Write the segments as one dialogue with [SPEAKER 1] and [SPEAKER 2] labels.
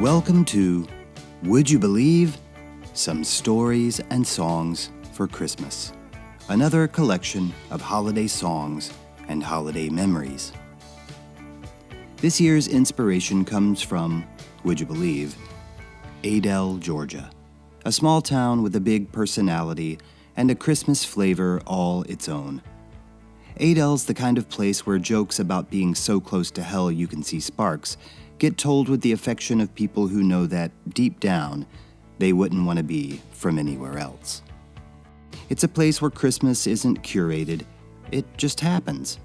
[SPEAKER 1] Welcome to Would You Believe? Some Stories and Songs for Christmas. Another collection of holiday songs and holiday memories. This year's inspiration comes from, would you believe, Adel, Georgia, a small town with a big personality and a Christmas flavor all its own. Adel's the kind of place where jokes about being so close to hell you can see sparks get told with the affection of people who know that, deep down, they wouldn't want to be from anywhere else. It's a place where Christmas isn't curated, it just happens,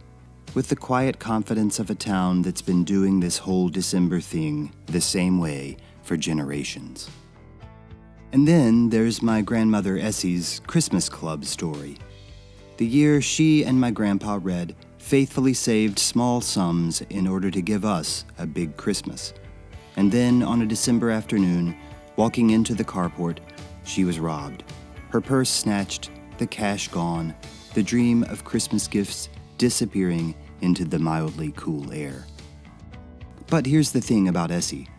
[SPEAKER 1] with the quiet confidence of a town that's been doing this whole December thing the same way for generations. And then there's my grandmother Essie's Christmas Club story. The year she and my grandpa Red faithfully saved small sums in order to give us a big Christmas. And then on a December afternoon, walking into the carport, she was robbed. Her purse snatched, the cash gone, the dream of Christmas gifts disappearing into the mildly cool air. But here's the thing about Essie.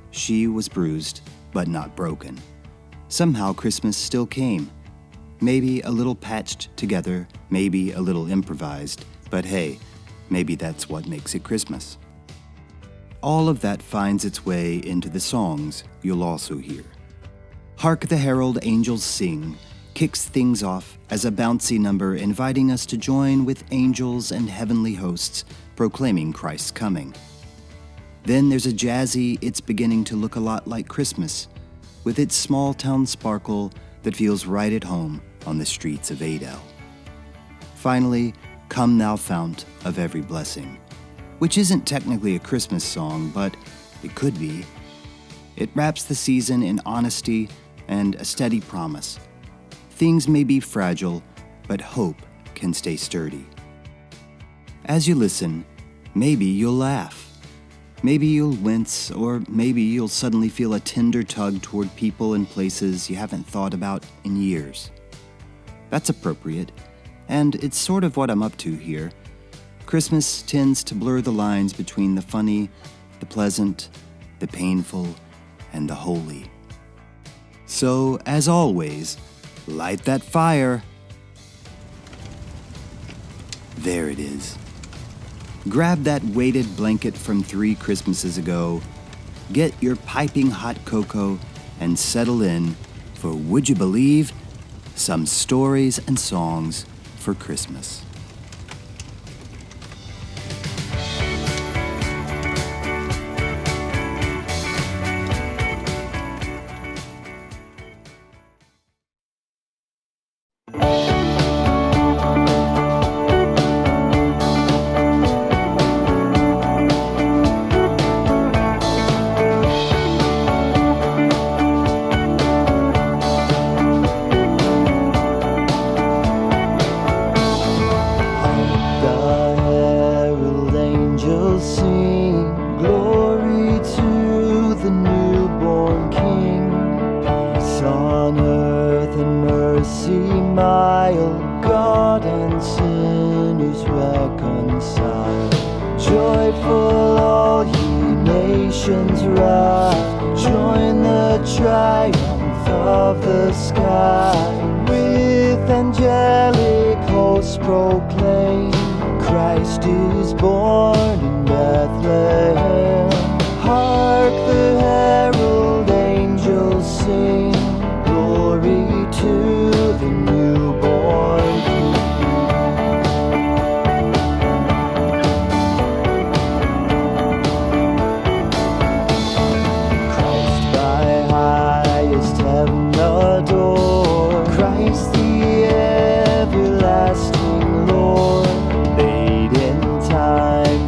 [SPEAKER 1] She was bruised, but not broken. Somehow Christmas still came. Maybe a little patched together, maybe a little improvised, but hey, maybe that's what makes it Christmas. All of that finds its way into the songs you'll also hear. Hark, the Herald Angels Sing kicks things off as a bouncy number inviting us to join with angels and heavenly hosts proclaiming Christ's coming. Then there's a jazzy It's Beginning to Look a Lot Like Christmas, with its small-town sparkle that feels right at home on the streets of Adel. Finally, Come Thou Fount of Every Blessing, which isn't technically a Christmas song, but it could be. It wraps the season in honesty and a steady promise. Things may be fragile, but hope can stay sturdy. As you listen, maybe you'll laugh. Maybe you'll wince, or maybe you'll suddenly feel a tender tug toward people and places you haven't thought about in years. That's appropriate, and it's sort of what I'm up to here. Christmas tends to blur the lines between the funny, the pleasant, the painful, and the holy. So, as always, light that fire. There it is. Grab that weighted blanket from 3 Christmases ago, get your piping hot cocoa, and settle in for, would you believe, some stories and songs for Christmas.
[SPEAKER 2] Sing glory to the newborn King. Peace on earth and mercy mild, God and sinners reconciled. Joyful all ye nations rise, join the triumph of the sky. With angelic hosts proclaim, Christ is born in Bethlehem. Hark, the herald angels sing, glory to the newborn King. Christ by highest heaven adored, Christ the everlasting Lord. Late in time,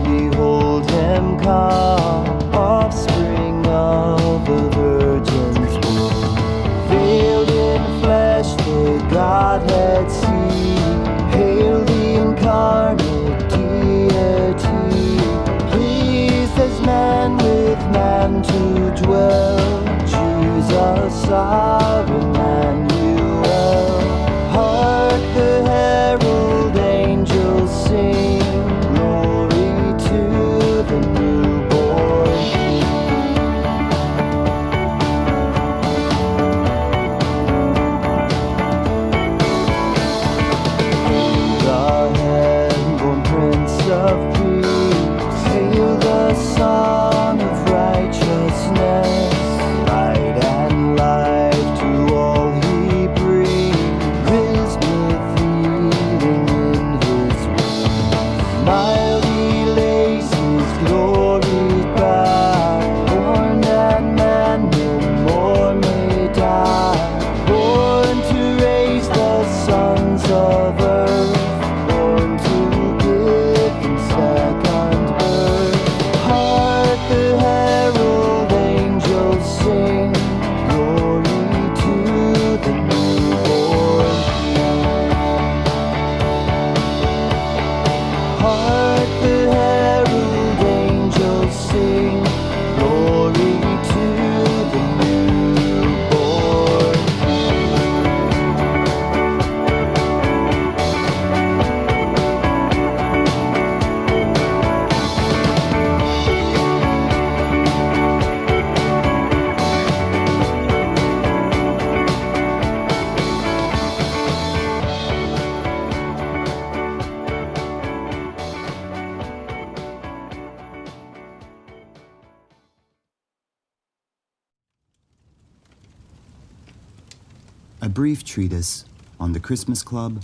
[SPEAKER 1] a brief treatise on the Christmas Club,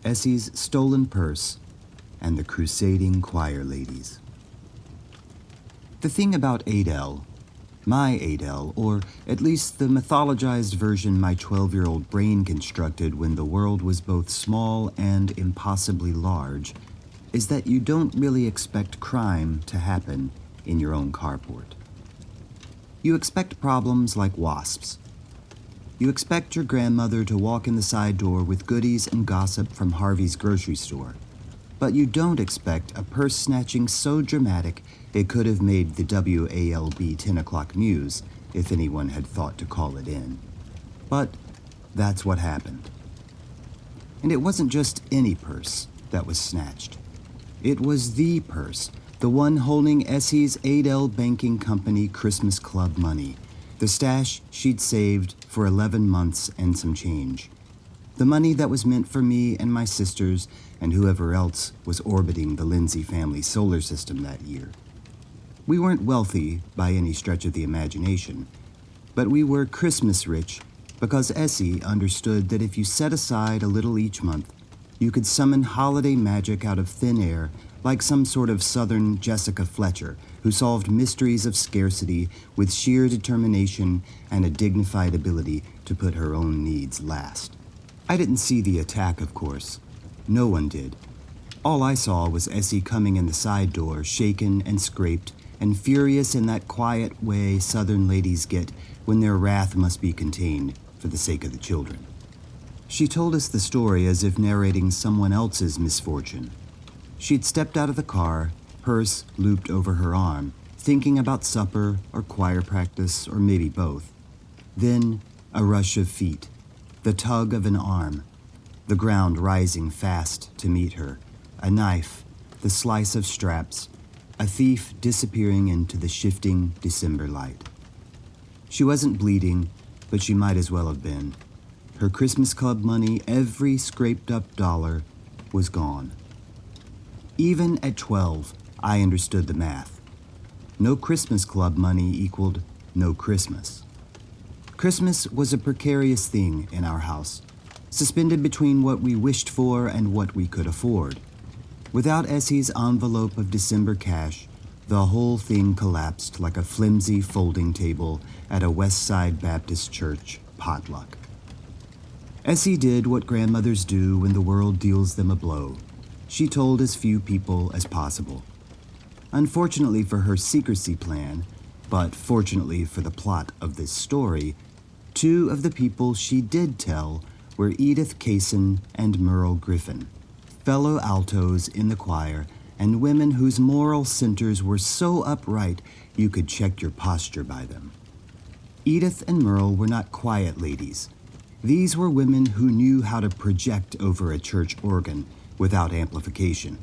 [SPEAKER 1] Essie's stolen purse, and the crusading choir ladies. The thing about Adele, my Adele, or at least the mythologized version my 12-year-old brain constructed when the world was both small and impossibly large, is that you don't really expect crime to happen in your own carport. You expect problems like wasps. You expect your grandmother to walk in the side door with goodies and gossip from Harvey's grocery store. But you don't expect a purse snatching so dramatic it could have made the WALB 10 o'clock news if anyone had thought to call it in. But that's what happened. And it wasn't just any purse that was snatched. It was the purse, the one holding Essie's Adele Banking Company Christmas Club money, the stash she'd saved for 11 months and some change. The money that was meant for me and my sisters and whoever else was orbiting the Lindsey family solar system that year. We weren't wealthy by any stretch of the imagination, but we were Christmas rich because Essie understood that if you set aside a little each month, you could summon holiday magic out of thin air like some sort of Southern Jessica Fletcher who solved mysteries of scarcity with sheer determination and a dignified ability to put her own needs last. I didn't see the attack, of course. No one did. All I saw was Essie coming in the side door, shaken and scraped, and furious in that quiet way Southern ladies get when their wrath must be contained for the sake of the children. She told us the story as if narrating someone else's misfortune. She'd stepped out of the car, purse looped over her arm, thinking about supper or choir practice or maybe both. Then a rush of feet, the tug of an arm, the ground rising fast to meet her, a knife, the slice of straps, a thief disappearing into the shifting December light. She wasn't bleeding, but she might as well have been. Her Christmas Club money, every scraped-up dollar, was gone. Even at 12, I understood the math. No Christmas Club money equaled no Christmas. Christmas was a precarious thing in our house, suspended between what we wished for and what we could afford. Without Essie's envelope of December cash, the whole thing collapsed like a flimsy folding table at a West Side Baptist church potluck. Essie did what grandmothers do when the world deals them a blow. She told as few people as possible. Unfortunately for her secrecy plan, but fortunately for the plot of this story, two of the people she did tell were Edith Kaysen and Merle Griffin, fellow altos in the choir and women whose moral centers were so upright you could check your posture by them. Edith and Merle were not quiet ladies. These were women who knew how to project over a church organ without amplification.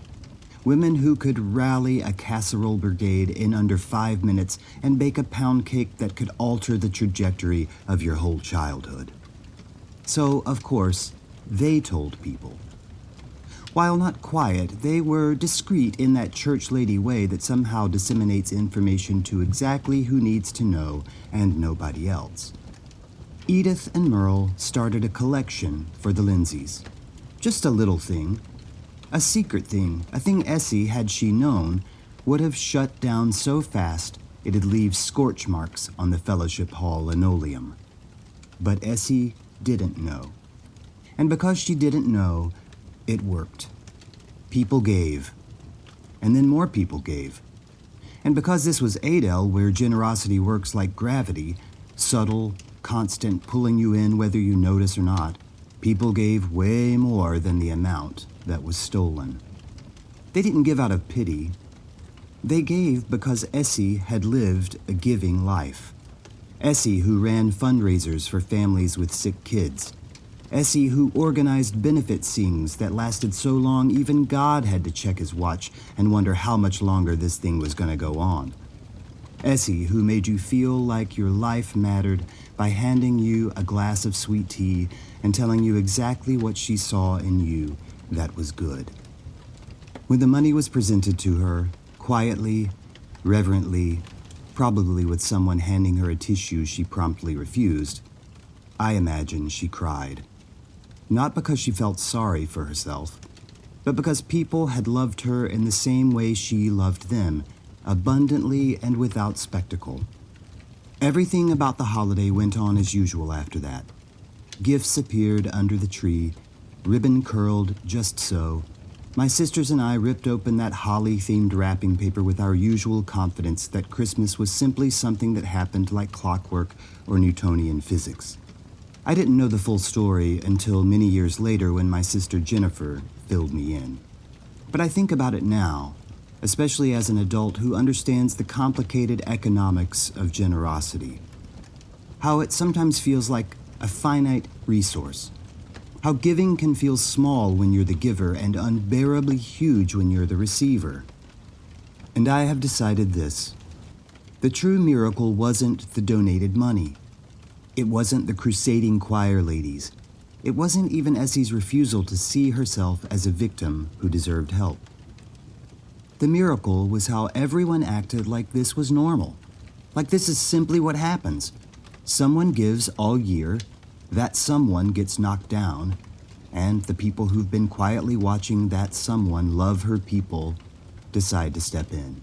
[SPEAKER 1] Women who could rally a casserole brigade in under 5 minutes and bake a pound cake that could alter the trajectory of your whole childhood. So, of course, they told people. While not quiet, they were discreet in that church lady way that somehow disseminates information to exactly who needs to know and nobody else. Edith and Merle started a collection for the Lindseys. Just a little thing. A secret thing, a thing Essie, had she known, would have shut down so fast it'd leave scorch marks on the Fellowship Hall linoleum. But Essie didn't know. And because she didn't know, it worked. People gave. And then more people gave. And because this was Adele, where generosity works like gravity, subtle, constant, pulling you in whether you notice or not, people gave way more than the amount that was stolen. They didn't give out of pity. They gave because Essie had lived a giving life. Essie, who ran fundraisers for families with sick kids. Essie, who organized benefit sings that lasted so long even God had to check his watch and wonder how much longer this thing was going to go on. Essie, who made you feel like your life mattered by handing you a glass of sweet tea and telling you exactly what she saw in you that was good. When the money was presented to her, quietly, reverently, probably with someone handing her a tissue she promptly refused, I imagine she cried. Not because she felt sorry for herself, but because people had loved her in the same way she loved them, abundantly and without spectacle. Everything about the holiday went on as usual after that. Gifts appeared under the tree, ribbon curled just so. My sisters and I ripped open that holly-themed wrapping paper with our usual confidence that Christmas was simply something that happened like clockwork or Newtonian physics. I didn't know the full story until many years later when my sister Jennifer filled me in. But I think about it now, especially as an adult who understands the complicated economics of generosity. How it sometimes feels like a finite resource. How giving can feel small when you're the giver and unbearably huge when you're the receiver. And I have decided this. The true miracle wasn't the donated money. It wasn't the crusading choir ladies. It wasn't even Essie's refusal to see herself as a victim who deserved help. The miracle was how everyone acted like this was normal. Like this is simply what happens. Someone gives all year, that someone gets knocked down, and the people who've been quietly watching that someone love her people decide to step in,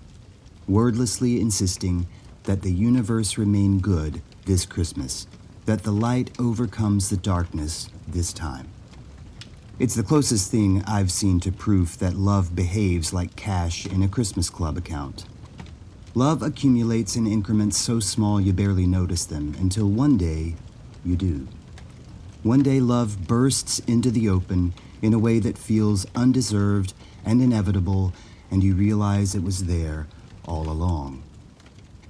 [SPEAKER 1] wordlessly insisting that the universe remain good this Christmas, that the light overcomes the darkness this time. It's the closest thing I've seen to proof that love behaves like cash in a Christmas Club account. Love accumulates in increments so small you barely notice them until one day you do. One day love bursts into the open in a way that feels undeserved and inevitable, and you realize it was there all along.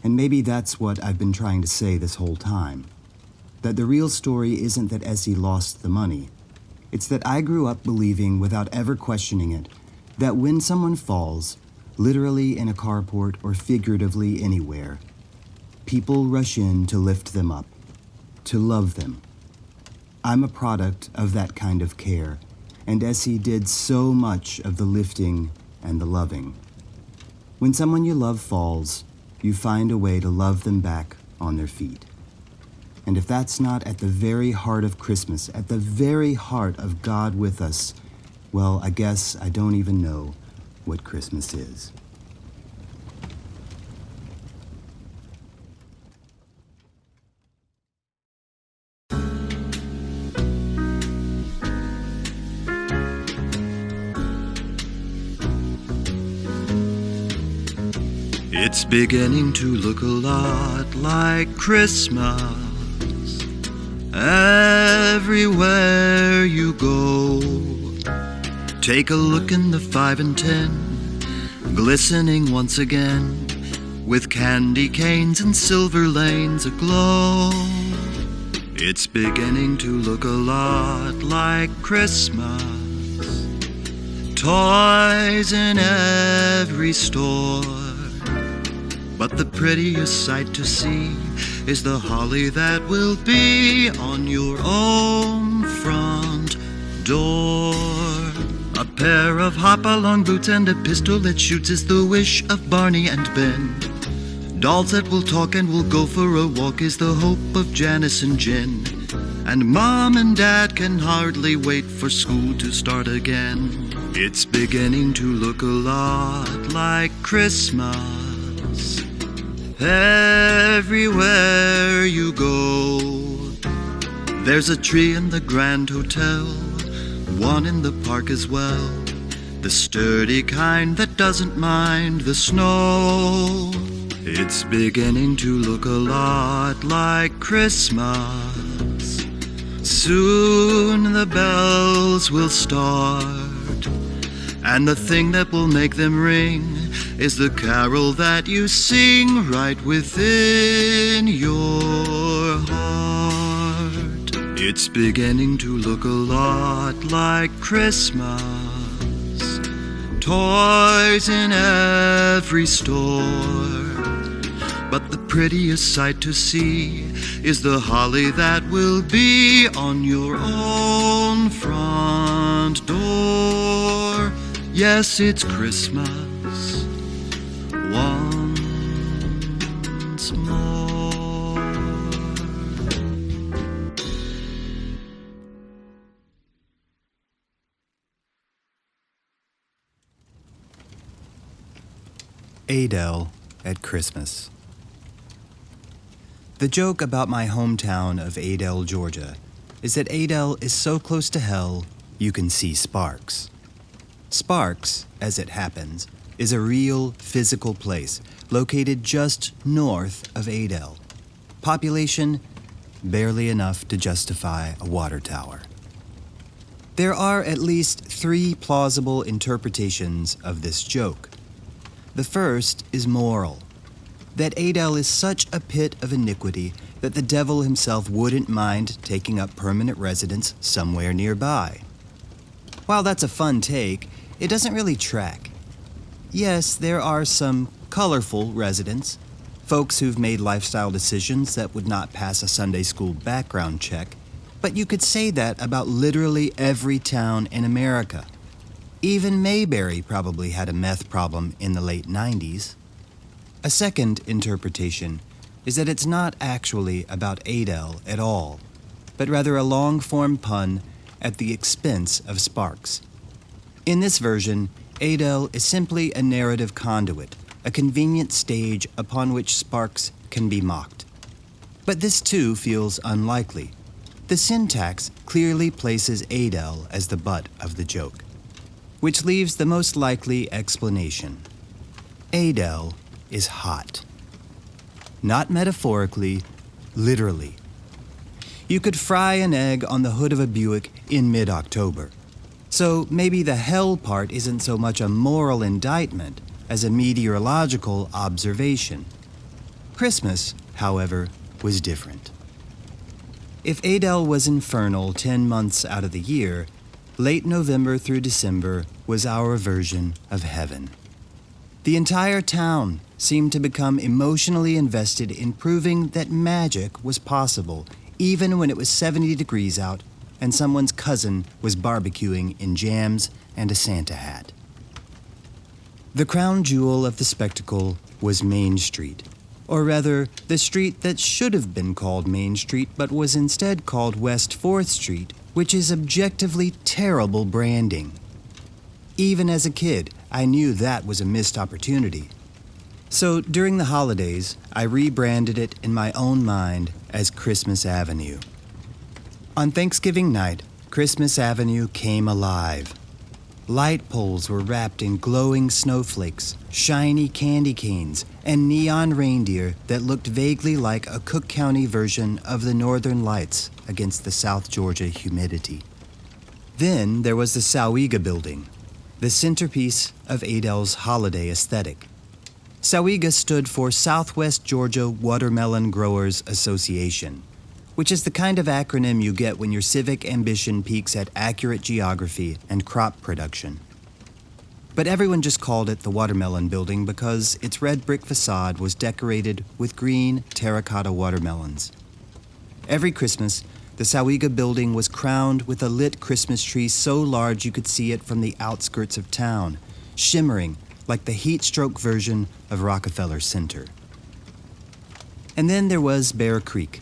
[SPEAKER 1] And maybe that's what I've been trying to say this whole time. That the real story isn't that Essie lost the money. It's that I grew up believing, without ever questioning it, that when someone falls, literally in a carport or figuratively anywhere, people rush in to lift them up, to love them. I'm a product of that kind of care, and Essie did so much of the lifting and the loving. When someone you love falls, you find a way to love them back on their feet. And if that's not at the very heart of Christmas, at the very heart of God with us, well, I guess I don't even know what Christmas is.
[SPEAKER 2] It's beginning to look a lot like Christmas. Everywhere you go, take a look in the 5 and 10, glistening once again, with candy canes and silver lanes aglow. It's beginning to look a lot like Christmas. Toys in every store, but the prettiest sight to see is the holly that will be on your own front door. A pair of hop-along boots and a pistol that shoots is the wish of Barney and Ben. Dolls that will talk and will go for a walk is the hope of Janice and Jen. And Mom and Dad can hardly wait for school to start again. It's beginning to look a lot like Christmas. Everywhere you go, there's a tree in the Grand Hotel, one in the park as well, the sturdy kind that doesn't mind the snow. It's beginning to look a lot like Christmas. Soon the bells will start, and the thing that will make them ring is the carol that you sing right within your heart. It's beginning to look a lot like Christmas. Toys in every store, but the prettiest sight to see is the holly that will be on your own front door. Yes, it's Christmas once more.
[SPEAKER 1] Adele at Christmas. The joke about my hometown of Adele, Georgia, is that Adele is so close to hell you can see sparks. Sparks, as it happens, is a real physical place located just north of Adele. Population, barely enough to justify a water tower. There are at least 3 plausible interpretations of this joke. The first is moral, that Adele is such a pit of iniquity that the devil himself wouldn't mind taking up permanent residence somewhere nearby. While that's a fun take, it doesn't really track. Yes, there are some colorful residents, folks who've made lifestyle decisions that would not pass a Sunday school background check, but you could say that about literally every town in America. Even Mayberry probably had a meth problem in the late 90s. A second interpretation is that it's not actually about Adele at all, but rather a long-form pun at the expense of Sparks. In this version, Adele is simply a narrative conduit, a convenient stage upon which Sparks can be mocked. But this too feels unlikely. The syntax clearly places Adele as the butt of the joke, which leaves the most likely explanation. Adele is hot. Not metaphorically, literally. You could fry an egg on the hood of a Buick in mid-October. So maybe the hell part isn't so much a moral indictment as a meteorological observation. Christmas, however, was different. If Adele was infernal 10 months out of the year, late November through December was our version of heaven. The entire town seemed to become emotionally invested in proving that magic was possible, even when it was 70 degrees out and someone's cousin was barbecuing in jams and a Santa hat. The crown jewel of the spectacle was Main Street, or rather, the street that should have been called Main Street but was instead called West 4th Street, which is objectively terrible branding. Even as a kid, I knew that was a missed opportunity. So during the holidays, I rebranded it in my own mind as Christmas Avenue. On Thanksgiving night, Christmas Avenue came alive. Light poles were wrapped in glowing snowflakes, shiny candy canes, and neon reindeer that looked vaguely like a Cook County version of the Northern Lights against the South Georgia humidity. Then there was the Sowiga building, the centerpiece of Adele's holiday aesthetic. Sowiga stood for Southwest Georgia Watermelon Growers Association, which is the kind of acronym you get when your civic ambition peaks at accurate geography and crop production. But everyone just called it the Watermelon Building because its red brick facade was decorated with green terracotta watermelons. Every Christmas, the Sowiga building was crowned with a lit Christmas tree so large you could see it from the outskirts of town, shimmering like the heat-stroke version of Rockefeller Center. And then there was Bear Creek,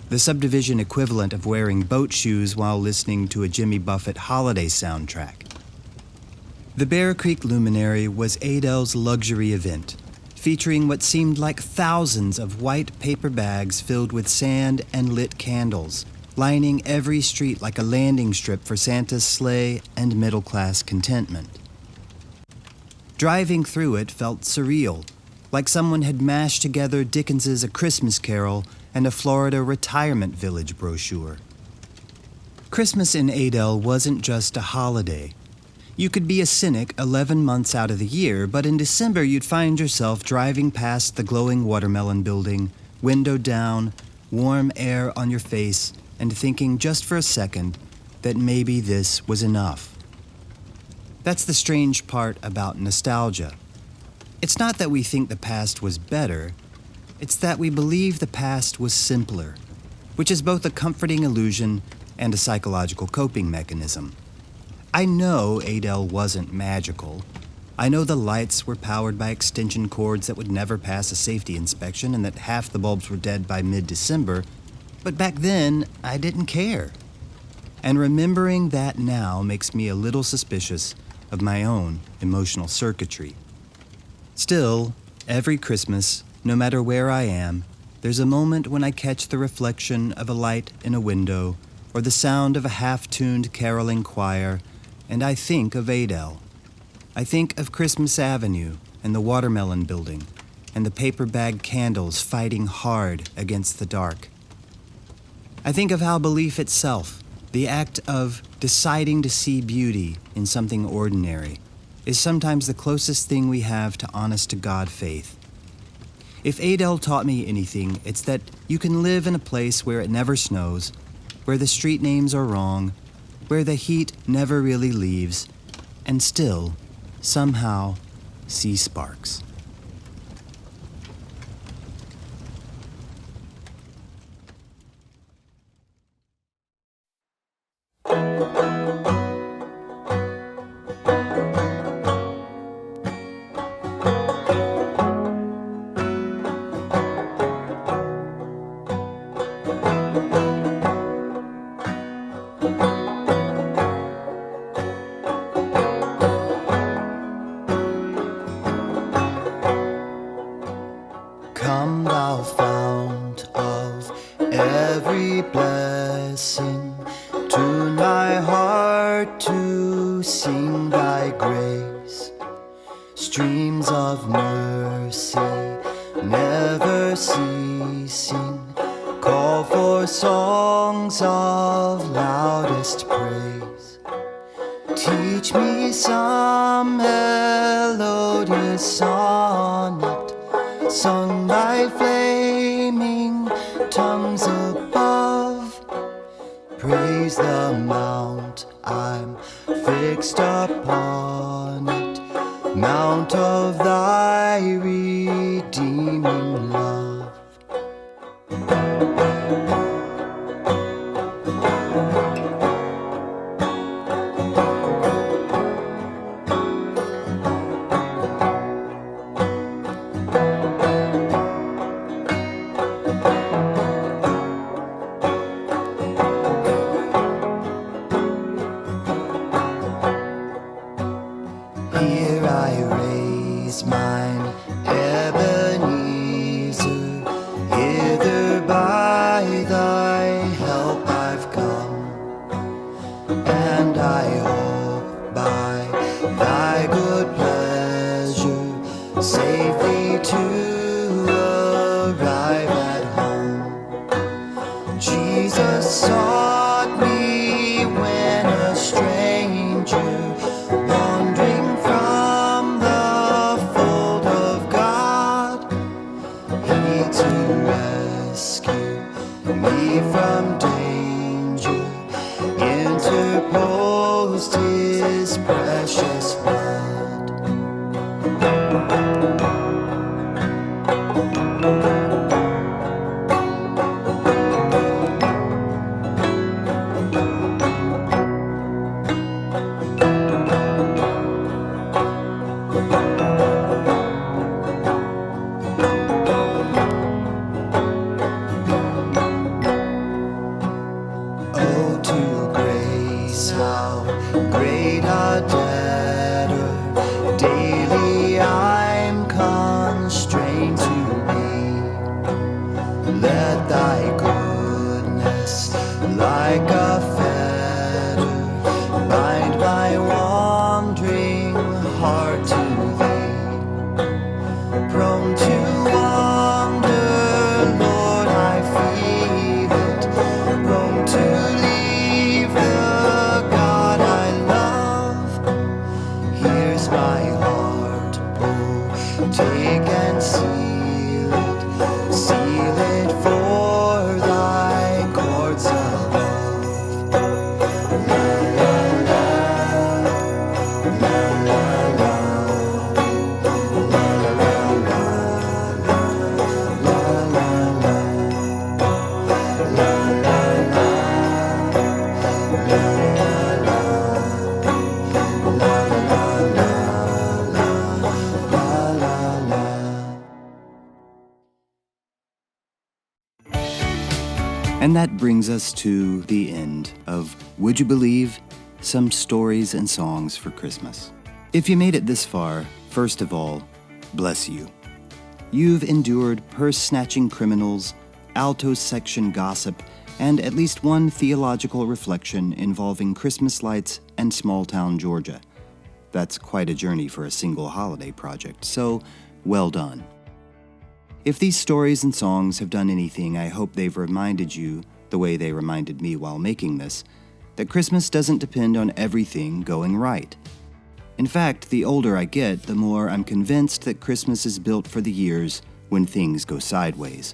[SPEAKER 1] the subdivision equivalent of wearing boat shoes while listening to a Jimmy Buffett holiday soundtrack. The Bear Creek Luminary was Adele's luxury event, featuring what seemed like thousands of white paper bags filled with sand and lit candles, lining every street like a landing strip for Santa's sleigh and middle-class contentment. Driving through it felt surreal, like someone had mashed together Dickens's A Christmas Carol and a Florida retirement village brochure. Christmas in Adele wasn't just a holiday. You could be a cynic 11 months out of the year, but in December you'd find yourself driving past the glowing Watermelon Building, window down, warm air on your face, and thinking just for a second that maybe this was enough. That's the strange part about nostalgia. It's not that we think the past was better, it's that we believe the past was simpler, which is both a comforting illusion and a psychological coping mechanism. I know Adele wasn't magical. I know the lights were powered by extension cords that would never pass a safety inspection and that half the bulbs were dead by mid-December, but back then, I didn't care. And remembering that now makes me a little suspicious of my own emotional circuitry. Still, Every Christmas, no matter where I am, there's a moment when I catch the reflection of a light in a window or the sound of a half-tuned caroling choir, and I think of Adele. I think of Christmas Avenue and the Watermelon Building and the paper bag candles fighting hard against the dark. I think of how belief itself, the act of deciding to see beauty in something ordinary, is sometimes the closest thing we have to honest-to-God faith. If Adele taught me anything, it's that you can live in a place where it never snows, where the street names are wrong, where the heat never really leaves, and still, somehow, see sparks.
[SPEAKER 2] Come, thou fount of every blessing, tune my heart to sing thy grace. Streams of mercy never ceasing, call for songs of loudest praise. Teach me some melodious sonnet, sung by flaming tongues above. Praise the mount, I'm fixed upon it, mount of thy redeeming love. Here I raise mine Ebenezer, hither by thy help I've come, and I hope by thy good pleasure safely to arrive at home. Jesus sought me when a stranger, wandering from the fold of God, he to rescue me from danger interposed his precious blood. Oh, to grace, how great a debtor daily I'm constrained to be. Let thy goodness, like a fetter, bind my wandering heart to thee. Prone to wander, Lord, I feel it, prone to leave the God I love. Here's my heart, oh, take and seal it for thy courts above. La la la, la la la, la la la, la la la, la la la,
[SPEAKER 1] And that brings us to the end of Would You Believe? Some Stories and Songs for Christmas. If you made it this far, first of all, bless you. You've endured purse-snatching criminals, alto section gossip, and at least one theological reflection involving Christmas lights and small-town Georgia. That's quite a journey for a single holiday project, so well done. If these stories and songs have done anything, I hope they've reminded you, the way they reminded me while making this, that Christmas doesn't depend on everything going right. In fact, the older I get, the more I'm convinced that Christmas is built for the years when things go sideways.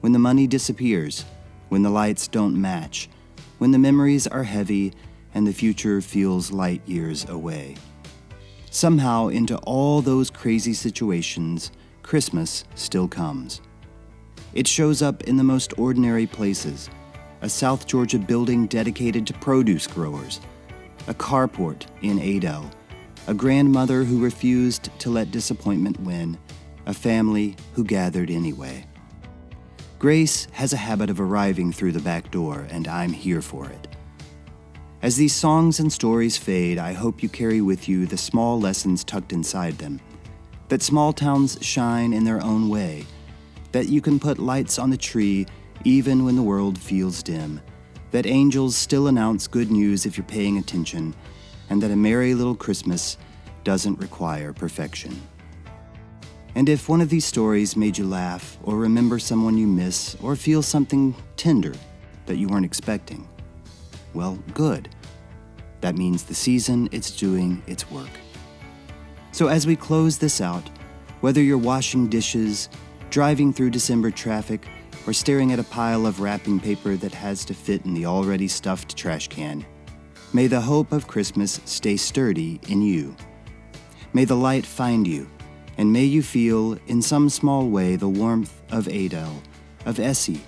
[SPEAKER 1] When the money disappears, when the lights don't match, when the memories are heavy and the future feels light years away. Somehow, into all those crazy situations, Christmas still comes. It shows up in the most ordinary places: a South Georgia building dedicated to produce growers, a carport in Adel, a grandmother who refused to let disappointment win, a family who gathered anyway. Grace has a habit of arriving through the back door, and I'm here for it. As these songs and stories fade, I hope you carry with you the small lessons tucked inside them, that small towns shine in their own way, that you can put lights on the tree even when the world feels dim, that angels still announce good news if you're paying attention, and that a merry little Christmas doesn't require perfection. And if one of these stories made you laugh, or remember someone you miss, or feel something tender that you weren't expecting, well, good. That means the season it's doing its work. So as we close this out, whether you're washing dishes, driving through December traffic, or staring at a pile of wrapping paper that has to fit in the already stuffed trash can, may the hope of Christmas stay sturdy in you. May the light find you, and may you feel, in some small way, the warmth of Adel, of Essie,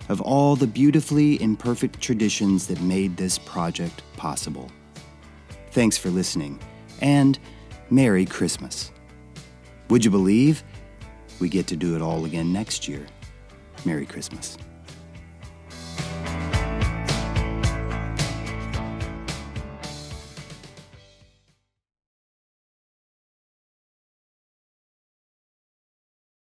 [SPEAKER 1] of all the beautifully imperfect traditions that made this project possible. Thanks for listening, and Merry Christmas. Would you believe we get to do it all again next year? Merry Christmas.